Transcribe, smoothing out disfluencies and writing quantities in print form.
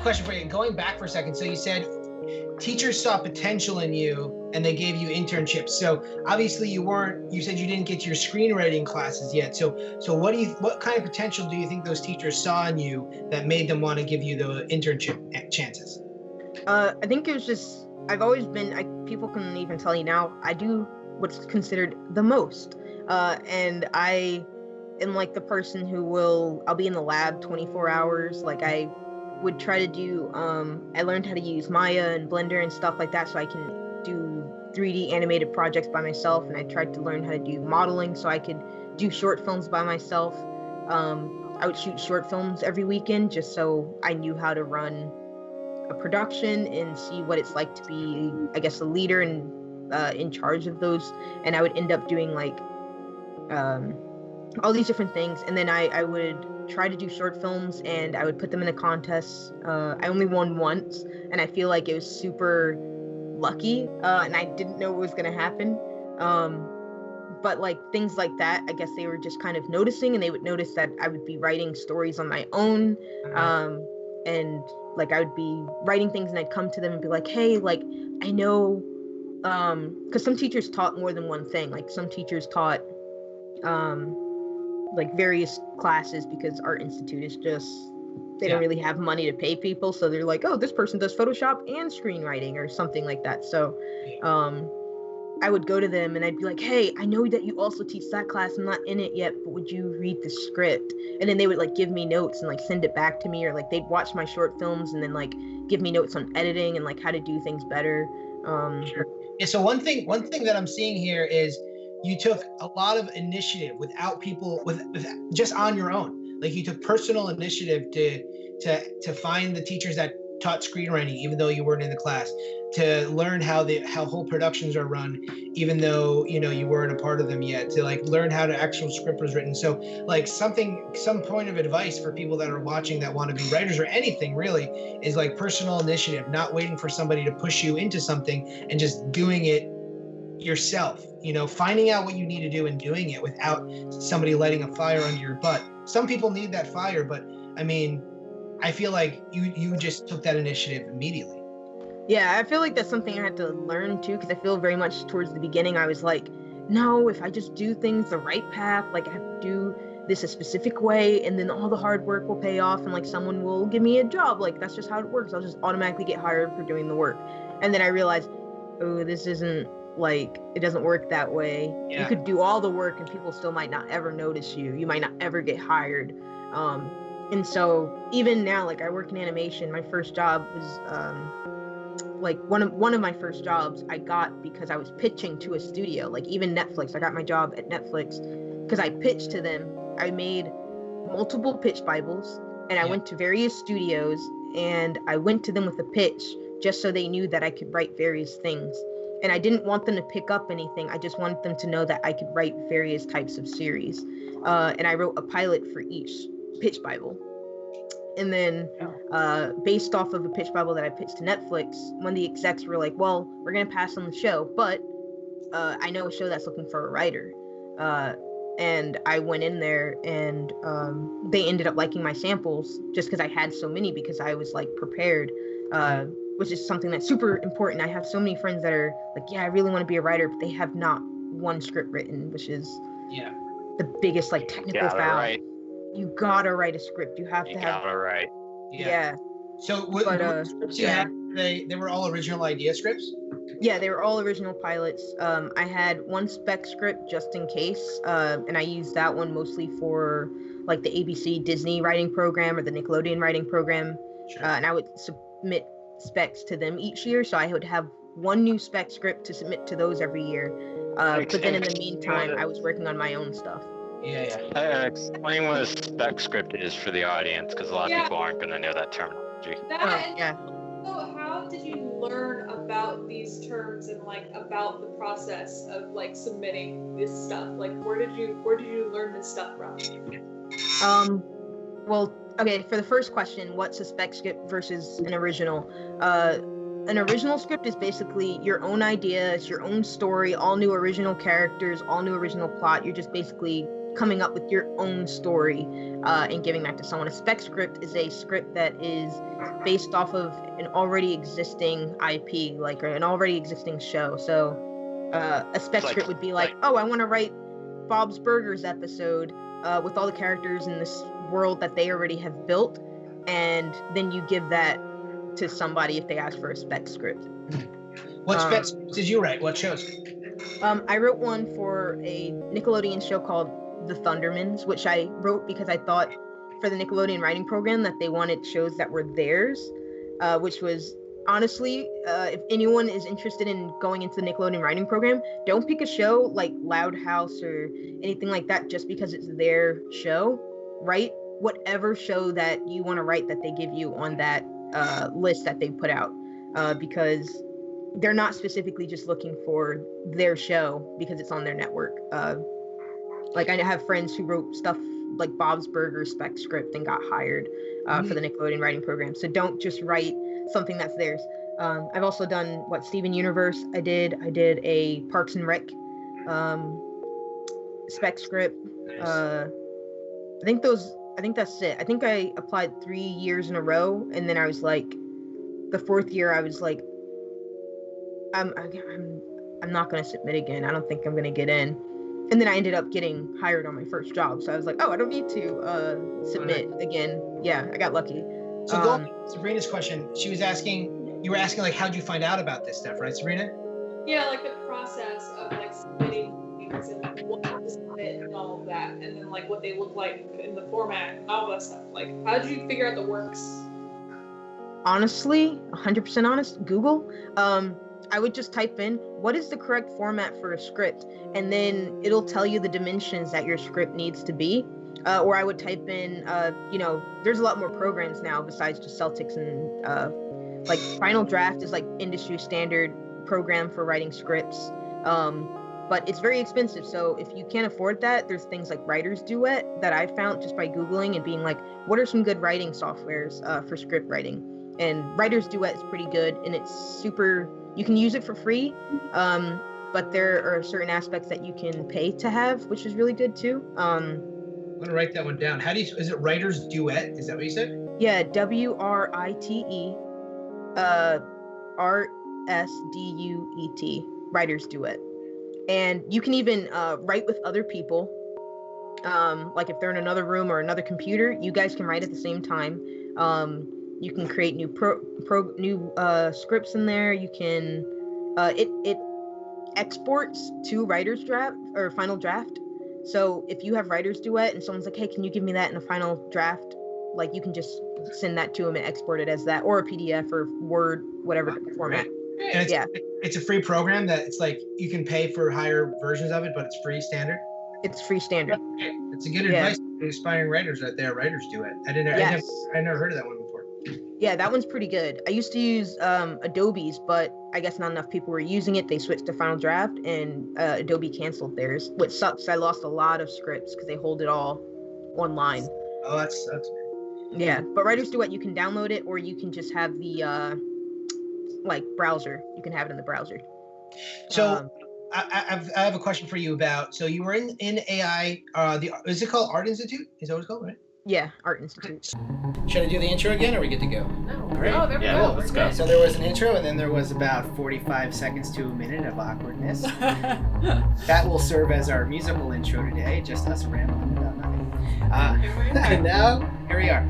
question for you. Going back for a second, so you said teachers saw potential in you and they gave you internships. So obviously you said you didn't get your screenwriting classes yet. So what kind of potential do you think those teachers saw in you that made them want to give you the internship chances? I think it was just, I've always been, people can even tell you now, I do what's considered the most. And I am like the person I'll be in the lab 24 hours. Like I would try to do, I learned how to use Maya and Blender and stuff like that so I can do 3D animated projects by myself. And I tried to learn how to do modeling so I could do short films by myself. I would shoot short films every weekend just so I knew how to run a production and see what it's like to be, I guess, a leader and in charge of those. And I would end up doing like all these different things. And then I would try to do short films and I would put them in a contest. I only won once and I feel like it was super lucky and I didn't know what was going to happen. But like things like that, I guess they were just kind of noticing, and they would notice that I would be writing stories on my own. And like I would be writing things and I'd come to them and be like, hey, like I know, because some teachers taught more than one thing. Like some teachers taught like various classes because Art Institute is just, they don't really have money to pay people. So they're like, oh, this person does Photoshop and screenwriting or something like that. So I would go to them and I'd be like, hey, I know that you also teach that class. I'm not in it yet, but would you read the script? And then they would like give me notes and like send it back to me, or like they'd watch my short films and then like give me notes on editing and like how to do things better. Sure. Yeah, so one thing that I'm seeing here is you took a lot of initiative without people, with just on your own. Like you took personal initiative to find the teachers that taught screenwriting, even though you weren't in the class, to learn how whole productions are run, even though you weren't a part of them yet, to like learn how the actual script was written. So like some point of advice for people that are watching that want to be writers or anything really is like personal initiative, not waiting for somebody to push you into something and just doing it yourself, finding out what you need to do and doing it without somebody lighting a fire under your butt. Some people need that fire, but I mean, I feel like you just took that initiative immediately. Yeah, I feel like that's something I had to learn too, because I feel very much towards the beginning I was like, no, if I just do things the right path, like I have to do this a specific way, and then all the hard work will pay off and like someone will give me a job. Like that's just how it works. I'll just automatically get hired for doing the work. And then I realized, oh, this isn't, like, it doesn't work that way. Yeah. You could do all the work and people still might not ever notice you. You might not ever get hired. And so even now, like I work in animation, my first job was like one of my first jobs I got because I was pitching to a studio. Like even Netflix, I got my job at Netflix because I pitched to them. I made multiple pitch Bibles and I went to various studios and I went to them with a pitch just so they knew that I could write various things. And I didn't want them to pick up anything. I just wanted them to know that I could write various types of series. And I wrote a pilot for each pitch Bible. And then based off of a pitch Bible that I pitched to Netflix, when the execs were like, well, we're going to pass on the show, but I know a show that's looking for a writer. And I went in there and they ended up liking my samples just because I had so many, because I was like prepared, which is something that's super important. I have so many friends that are like, yeah, I really want to be a writer, but they have not one script written, which is the biggest like technical foul. Right. You gotta write a script. You have to have. Gotta write. Yeah. So what scripts you had? They were all original idea scripts? Yeah, they were all original pilots. I had one spec script just in case, and I used that one mostly for like the ABC Disney writing program or the Nickelodeon writing program. Sure. And I would submit specs to them each year, so I would have one new spec script to submit to those every year. But then in the meantime, I was working on my own stuff. Yeah. Explain what a spec script is for the audience, because a lot of people aren't going to know that terminology. So how did you learn about these terms and like about the process of like submitting this stuff? Like where did you learn this stuff from? Well, okay, for the first question, what's a spec script versus an original? An original script is basically your own idea, it's your own story, all new original characters, all new original plot. You're just basically coming up with your own story and giving that to someone. A spec script is a script that is based off of an already existing IP, like an already existing show. So a spec script would be like, oh, I want to write Bob's Burgers episode with all the characters in this world that they already have built, and then you give that to somebody if they ask for a spec script. What spec scripts did you write? What shows? I wrote one for a Nickelodeon show called The Thundermans, which I wrote because I thought for the Nickelodeon writing program that they wanted shows that were theirs, which was honestly, if anyone is interested in going into the Nickelodeon writing program, don't pick a show like Loud House or anything like that just because it's their show. Write whatever show that you want to write that they give you on that list that they put out, because they're not specifically just looking for their show because it's on their network. Like I have friends who wrote stuff like Bob's Burgers spec script and got hired for the Nickelodeon writing program. So don't just write something that's theirs. I've also done Steven Universe. I did a Parks and Rec spec script. Nice. I think that's it. I think I applied 3 years in a row, and then I was like, the fourth year I was like, I'm not gonna submit again. I don't think I'm gonna get in. And then I ended up getting hired on my first job. So I was like, oh, I don't need to submit again. Yeah, I got lucky. So going to Sabrina's question, you were asking like, how'd you find out about this stuff, right, Sabrina? Yeah, like the process of like submitting things and what to submit and all of that, and then like what they look like in the format and all that stuff. Like, how did you figure out the works? Honestly, 100% honest, Google. I would just type in, what is the correct format for a script? And then it'll tell you the dimensions that your script needs to be. Or I would type in, there's a lot more programs now besides just Celtics, and like Final Draft is like industry standard program for writing scripts. But it's very expensive. So if you can't afford that, there's things like Writer's Duet that I found just by Googling and being like, what are some good writing softwares for script writing? And Writer's Duet is pretty good, and it's super, you can use it for free, but there are certain aspects that you can pay to have, which is really good too. I'm gonna write that one down. Is it Writer's Duet? Is that what you said? Yeah, WRITE, RSDUET, Writer's Duet. And you can even write with other people. Like if they're in another room or another computer, you guys can write at the same time. You can create new scripts in there. You can it exports to Writer's Draft or Final Draft. So if you have Writer's Duet and someone's like, hey, can you give me that in a Final Draft? Like you can just send that to them and export it as that, or a PDF or Word, whatever format. And it's a free program that it's like you can pay for higher versions of it, but it's free standard. It's free standard. It's a good advice to aspiring writers right there. Writer's Duet. I never heard of that one before. Yeah, that one's pretty good. I used to use Adobe's, but I guess not enough people were using it. They switched to Final Draft, and Adobe canceled theirs, which sucks. I lost a lot of scripts because they hold it all online. Oh, that sucks, man. Yeah, but Writer's Duet, you can download it, or you can just have the browser. You can have it in the browser. So I have a question for you about. So you were in AI. Is it called Art Institute? Is that what it's called, right? Yeah, Art Institute. Should I do the intro again, or are we good to go? No. All right. Oh, there we Yeah, go. let's go. So there was an intro, and then there was about 45 seconds to a minute of awkwardness. That will serve as our musical intro today, just us rambling about nothing. And now, here we are.